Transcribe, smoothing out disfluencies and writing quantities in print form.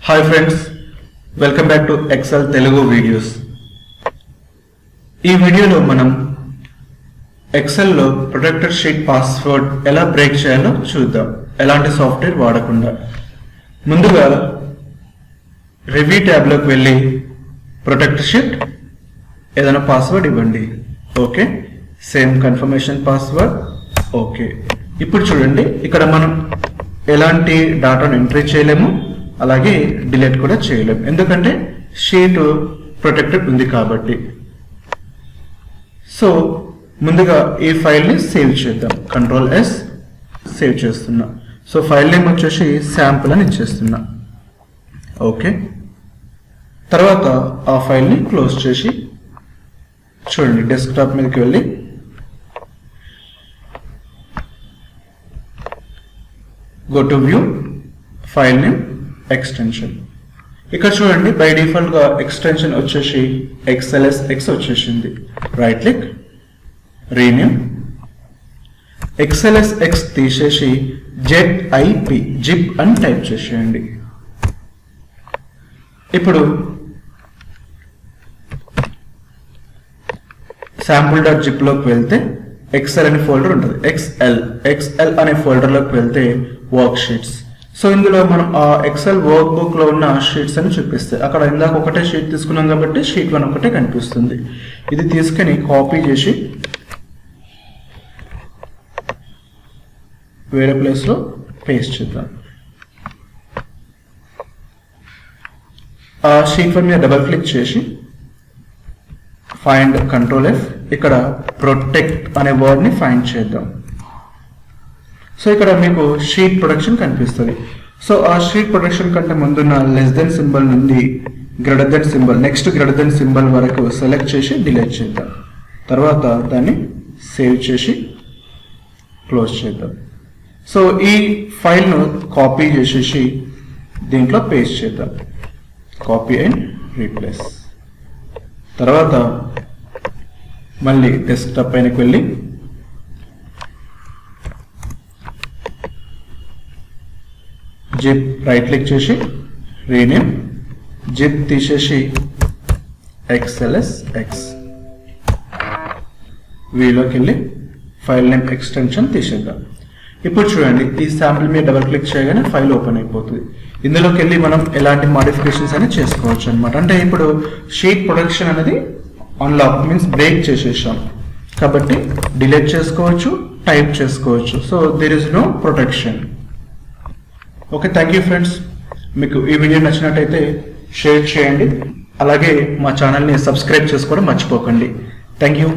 Hi friends, welcome back to Excel Telugu videos. ఈ వీడియోలో మనం ఎక్సెల్లో ప్రొటెక్టెడ్ షీట్ పాస్వర్డ్ ఎలా బ్రేక్ చేయాలో చూద్దాం, ఎలాంటి సాఫ్ట్వేర్ వాడకుండా. ముందుగా రివ్యూ ట్యాబ్లోకి వెళ్ళి ప్రొటెక్టెడ్ షీట్ ఏదైనా పాస్వర్డ్ ఇవ్వండి. Okay, same confirmation password. Okay, ఇప్పుడు చూడండి, ఇక్కడ మనం ఎలాంటి డాటాను ఎంట్రీ చేయలేము, అలాగే డిలీట్ కూడా చేయలేము, ఎందుకంటే షీట్ ప్రొటెక్టెడ్ ఉంది కాబట్టి. సో ముందుగా ఈ ఫైల్ని సేవ్ చేద్దాం. Ctrl+S సేవ్ చేస్తున్నా. సో ఫైల్ నేమ్ వచ్చేసి శాంపుల్ అని ఇచ్చేస్తున్నా. ఓకే, తర్వాత ఆ ఫైల్ని క్లోజ్ చేసి చూడండి, డెస్క్టాప్ మీదకి వెళ్ళి go to view, file name, extension. ఇక్కడ చూడండి, బై డిఫాల్ట్ గా ఎక్స్టెన్షన్ వచ్చేసి XLSX వచ్చేసింది. Right click, rename. XLSX తీసేసి ZIP జిప్ అని టైప్ చేసేయండి. ఇప్పుడు sample.zip లోకి వెళ్తే ఎక్సెల్ అనే ఫోల్డర్ ఉంటుంది. XL అనే ఫోల్డర్ లోకి వెళ్తే వర్క్ షీట్స్. సో ఇందులో మనం ఆ ఎక్సెల్ వర్క్ బుక్ లో ఉన్న షీట్స్ అని చూపిస్తాయి. అక్కడ ఇందాక ఒకటే షీట్ తీసుకున్నాం కాబట్టి షీట్ 1 ఒకటే కనిపిస్తుంది. ఇది తీసుకొని కాపీ చేసి వేరే ప్లేస్ లో పేస్ట్ చేద్దాం. ఆ షీట్ 1 మీద డబుల్ క్లిక్ చేసి ఫైండ్ Ctrl+F, ఇక్కడ ప్రొటెక్ట్ అనే వర్డ్ ని ఫైండ్ చేద్దాం. సో ఇక్కడ మీకు షీట్ ప్రొటెక్షన్ కనిపిస్తుంది. సో ఆ షీట్ ప్రొటెక్షన్ కంటే ముందున్న లెస్ దెన్ సింబల్ నుండి greater than symbol, next greater than symbol వరకు సెలెక్ట్ చేసి డిలీట్ చేద్దాం. తర్వాత దాన్ని సేవ్ చేసి క్లోజ్ చేద్దాం. సో ఈ ఫైల్ను కాపీ చేసేసి దీంట్లో పేస్ట్ చేద్దాం. Copy and replace. తర్వాత మళ్ళీ డెస్క్టాప్ పైనకి వెళ్ళి జిప్ రైట్ క్లిక్ చేసి రీనేమ్, జిప్ తీసేసి XLSX, వీలోకి వెళ్ళి ఫైల్ నేమ్ ఎక్స్టెన్షన్ తీసేద్దాం. ఇప్పుడు చూడండి, ఈ శాంపుల్ మీద డబుల్ క్లిక్ చేయగానే ఫైల్ ఓపెన్ అయిపోతుంది. ఇందులోకి వెళ్ళి మనం ఎలాంటి మాడిఫికేషన్స్ అనేది చేసుకోవచ్చు అనమాట. అంటే ఇప్పుడు షీట్ ప్రొటెక్షన్ అనేది అన్లాక్ మీన్స్ బ్రేక్ చేసేసాం కాబట్టి డిలీట్ చేసుకోవచ్చు, టైప్ చేసుకోవచ్చు. So there is no protection. Okay, thank you friends. మీకు ఈ వీడియో నచ్చినట్టయితే షేర్ చేయండి, అలాగే మా ఛానల్ని సబ్స్క్రైబ్ చేసుకోవడం మర్చిపోకండి. Thank you.